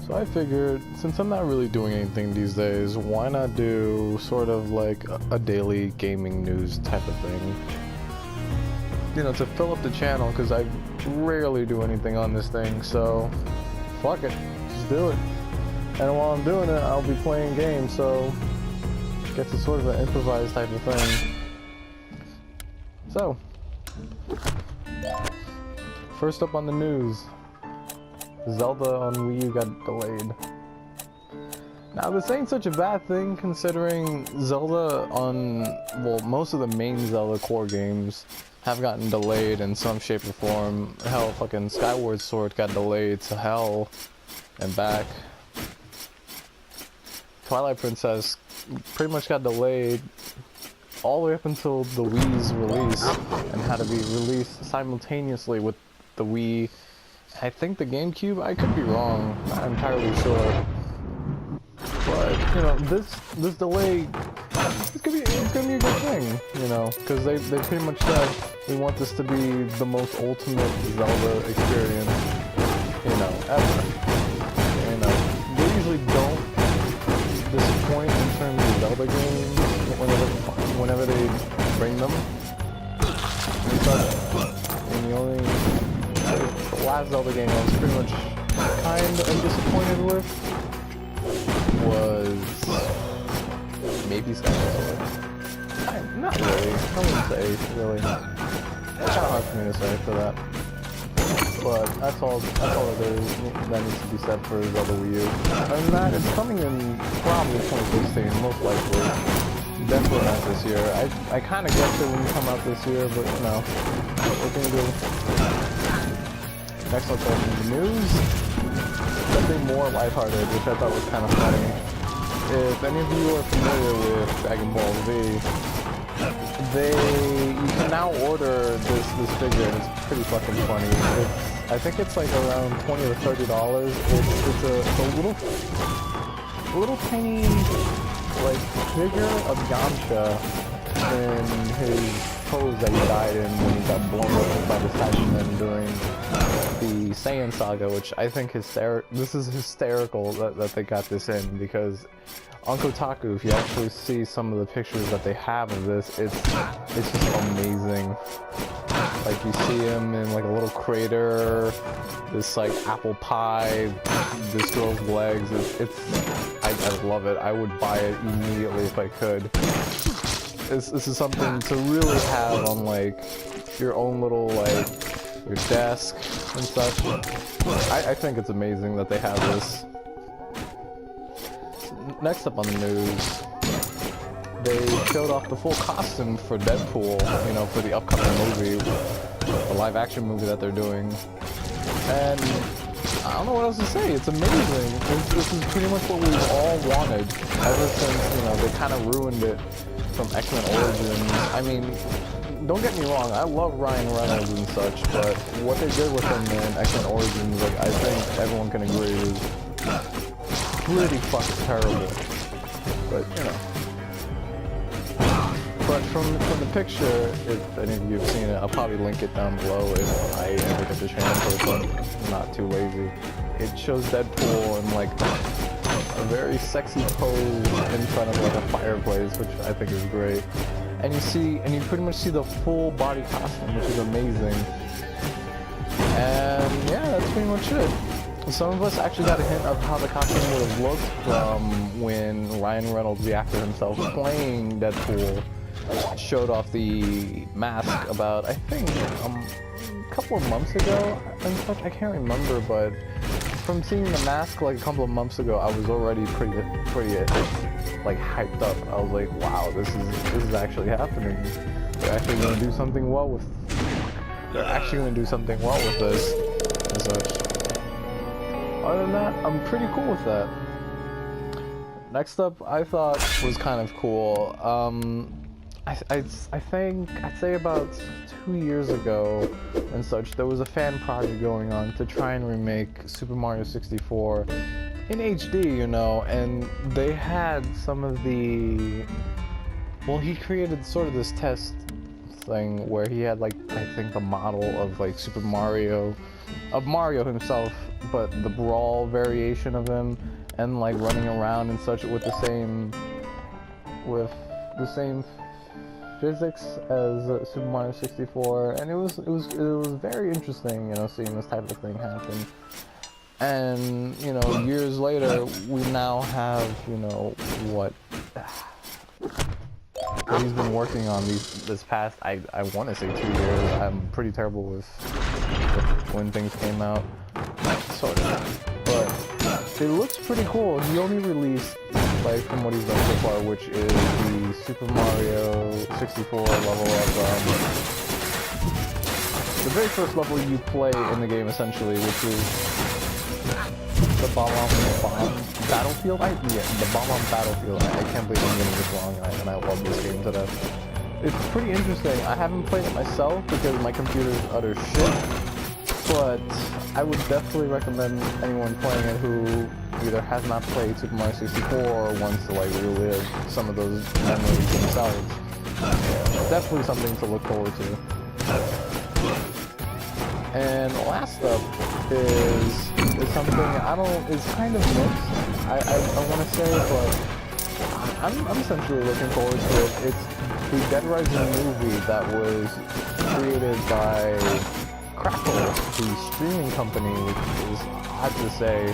So I figured, since I'm not really doing anything these days, why not do sort of like a daily gaming news type of thing? You know, to fill up the channel, because I rarely do anything on this thing, so fuck it, just do it. And while I'm doing it, I'll be playing games, so it's a sort of an improvised type of thing. So, first up on the news, Zelda on Wii U got delayed. Now this ain't such a bad thing considering Zelda on, well, most of the main Zelda core games have gotten delayed in some shape or form. Hell, fucking Skyward Sword got delayed to hell and back. Twilight Princess pretty much got delayed all the way up until the Wii's release and had to be released simultaneously with the Wii. I think the GameCube, I could be wrong, not entirely sure. But, you know, this delay, it's gonna be a good thing, you know, because they pretty much said we want this to be the most ultimate Zelda experience, you know, ever. You know, they usually don't disappoint in terms of Zelda games whenever they bring them. And the last Zelda game I was pretty much kind of disappointed with was maybe Skyward Sword. Not really. I wouldn't say really. It's kind of hard for me to say for that. But that's all it is that needs to be said for Zelda Wii U. And that it's coming in probably 2016, most likely. Definitely not this year. I kind of guessed it wouldn't come out this year, but you know, what can you do? Next up on the news, something more lighthearted, which I thought was kind of funny. If any of you are familiar with Dragon Ball Z, you can now order this figure, and it's pretty fucking funny. I think it's like around $20 or $30. It's a little tiny like figure of Yamcha in his pose that he died in when he got blown up by the Saiyamen during the Saiyan Saga, which I think this is hysterical that they got this in, because on Kotaku, if you actually see some of the pictures that they have of this, it's just amazing. Like you see him in like a little crater, this like apple pie, this girl's legs. I love it. I would buy it immediately if I could. This is something to really have on like your own little like your desk and such. I think it's amazing that they have this. Next up on the news, they showed off the full costume for Deadpool, you know, for the upcoming movie, the live action movie that they're doing. And I don't know what else to say, it's amazing. This is pretty much what we've all wanted ever since, you know, they kind of ruined it from X-Men Origins. I mean, don't get me wrong, I love Ryan Reynolds and such, but what they did with him in X-Men Origins, like, I think everyone can agree is pretty fucking terrible. But, you know. But from the picture, if any of you have seen it, I'll probably link it down below if I ever get the chance, but I'm not too lazy. It shows Deadpool in like a very sexy pose in front of like a fireplace, which I think is great. And you pretty much see the full body costume, which is amazing. And yeah, that's pretty much it. Some of us actually got a hint of how the costume would have looked from when Ryan Reynolds, the actor himself, playing Deadpool, showed off the mask about, I think, a couple of months ago. In fact, I can't remember, but from seeing the mask like a couple of months ago, I was already pretty like hyped up. I was like, wow, this is actually happening. They're actually going to do something well with. They're actually going to do something well with this and such. Other than that, I'm pretty cool with that. Next up, I thought was kind of cool. I think I'd say about 2 years ago and such, there was a fan project going on to try and remake Super Mario 64 in HD, you know, and they had some of the, well, he created sort of this test thing where he had like, I think the model of like Super Mario of Mario himself, but the brawl variation of him, and like running around and such with the same physics as Super Mario 64, and it was very interesting, you know, seeing this type of thing happen. And you know, years later, we now have, you know, what he's been working on this past, I want to say 2 years. I'm pretty terrible with when things came out, sort of, but it looks pretty cool. He only released, like, from what he's done so far, which is the Super Mario 64 level of, the very first level you play in the game, essentially, which is the Bomb Battlefield? The Bomb Battlefield. I can't believe I'm getting this wrong, and I love this game to death. It's pretty interesting. I haven't played it myself because my computer's utter shit, but I would definitely recommend anyone playing it who either has not played Super Mario 64 or wants to like relive some of those memories themselves. Definitely something to look forward to. And last up is something it's kind of mixed, I want to say, but I'm essentially looking forward to it. It's the Dead Rising movie that was created by Crackle, the streaming company, which is odd to say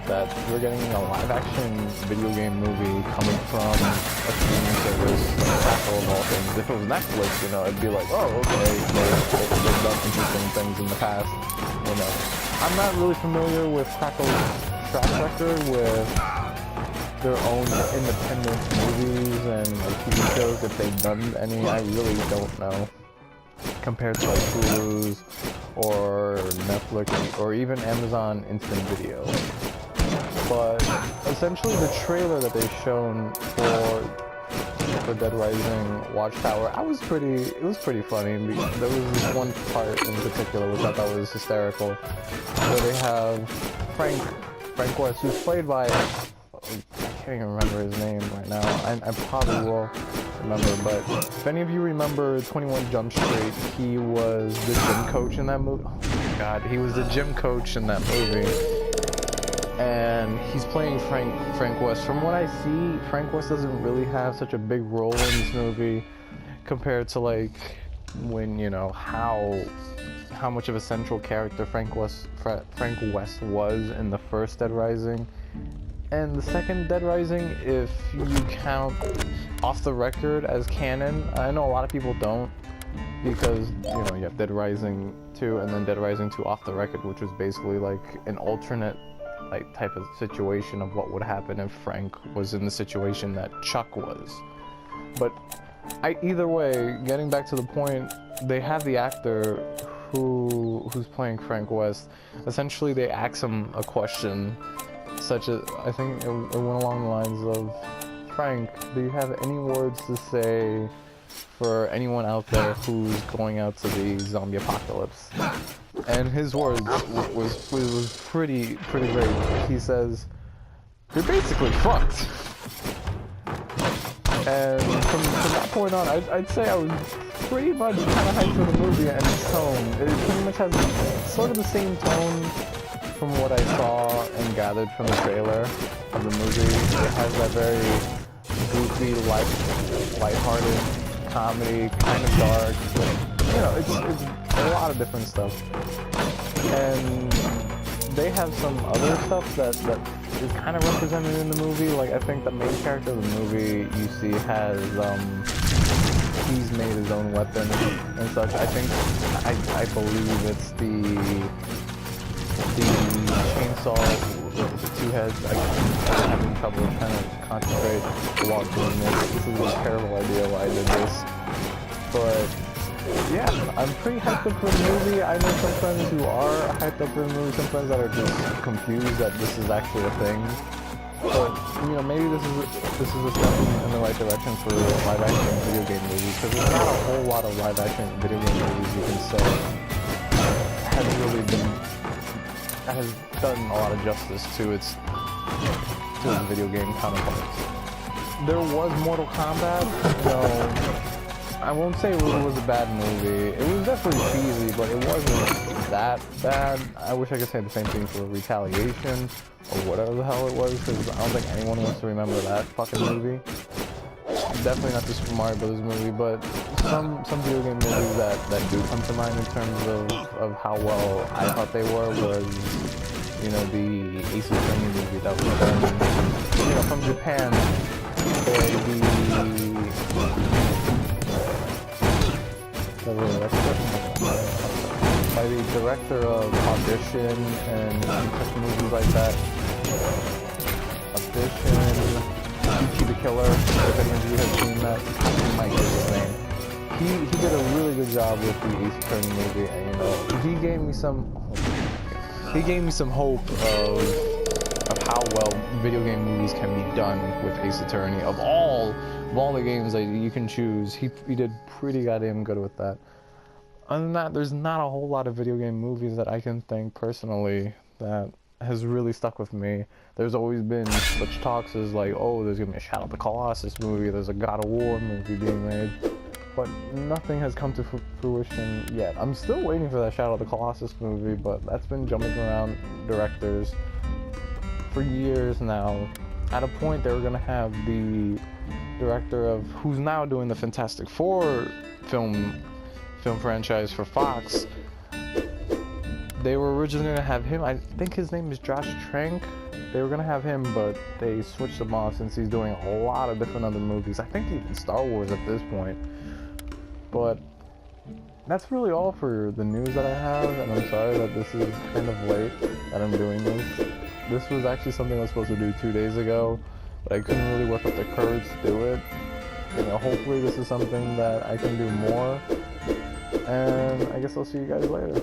that we're getting a live-action video game movie coming from a streaming service, Crackle of all things. If it was Netflix, you know, it'd be like, oh, okay, they've done interesting things in the past, you know. I'm not really familiar with Crackle's track record with their own independent movies and like, TV shows, if they've done any. I really don't know, compared to like Hulu's or Netflix or even Amazon Instant Video. But essentially the trailer that they've shown for Dead Rising Watchtower, it was pretty funny. There was this one part in particular which I thought was hysterical, where they have Frank West, who's played by, I can't even remember his name right now. I probably will remember, but if any of you remember 21 Jump Street, he was the gym coach in that movie. Oh my god, he was the gym coach in that movie. And he's playing Frank West. From what I see, Frank West doesn't really have such a big role in this movie compared to like when, you know, how much of a central character Frank West was in the first Dead Rising. And the second Dead Rising, if you count Off the Record as canon, I know a lot of people don't, because, you know, you have Dead Rising 2 and then Dead Rising 2 Off the Record, which was basically like an alternate like type of situation of what would happen if Frank was in the situation that Chuck was. But either way, getting back to the point, they have the actor who's playing Frank West. Essentially, they ask him a question, such as, I think it went along the lines of, Frank, do you have any words to say for anyone out there who's going out to the zombie apocalypse? And his words was pretty great. He says, "You're basically fucked." And from that point on, I'd say I was pretty much kind of hyped for the movie and its tone. It pretty much has sort of the same tone from what I saw and gathered from the trailer of the movie. It has that very goofy, lighthearted comedy, kind of dark. You know, it's a lot of different stuff. And they have some other stuff that is kind of represented in the movie. Like, I think the main character of the movie, you see, has, he's made his own weapon and such. I believe it's the chainsaw with the two heads. I'm having trouble trying to concentrate while doing this. This is a terrible idea why I did this. But yeah, I'm pretty hyped up for the movie. I know some friends who are hyped up for the movie, some friends that are just confused that this is actually a thing. But, you know, maybe this is a step in the right direction for live-action video game movies, because there's not a whole lot of live-action video game movies you can say has done a lot of justice to its video game counterparts. There was Mortal Kombat, though I won't say it was a bad movie. It was definitely cheesy, but it wasn't that bad. I wish I could say the same thing for Retaliation or whatever the hell it was, because I don't think anyone wants to remember that fucking movie. Definitely not the Super Mario Brothers movie, but some video game movies that do come to mind in terms of how well I thought they were was, you know, the Ace Attorney movie that was done, you know, from Japan. By the director of Audition and such movies like that. Audition, Ichi the Killer, if any of you have seen that, I might get his name. He did a really good job with the Ace Attorney movie, and you know, he gave me some hope of how well video game movies can be done with Ace Attorney. Of all the games that you can choose, he did pretty goddamn good with that. Other than that, there's not a whole lot of video game movies that I can think personally that has really stuck with me. There's always been such talks as like, oh, there's gonna be a Shadow of the Colossus movie, there's a God of War movie being made, but nothing has come to fruition yet. I'm still waiting for that Shadow of the Colossus movie, but that's been jumping around directors for years now. At a point, they were gonna have the director of who's now doing the Fantastic Four film franchise for Fox. They were originally gonna have him. I think his name is Josh Trank. They were gonna have him, but they switched him off since he's doing a lot of different other movies. I think even Star Wars at this point. But that's really all for the news that I have, and I'm sorry that this is kind of late that I'm doing this. This was actually something I was supposed to do 2 days ago, but I couldn't really work up the courage to do it. You know, hopefully this is something that I can do more, and I guess I'll see you guys later.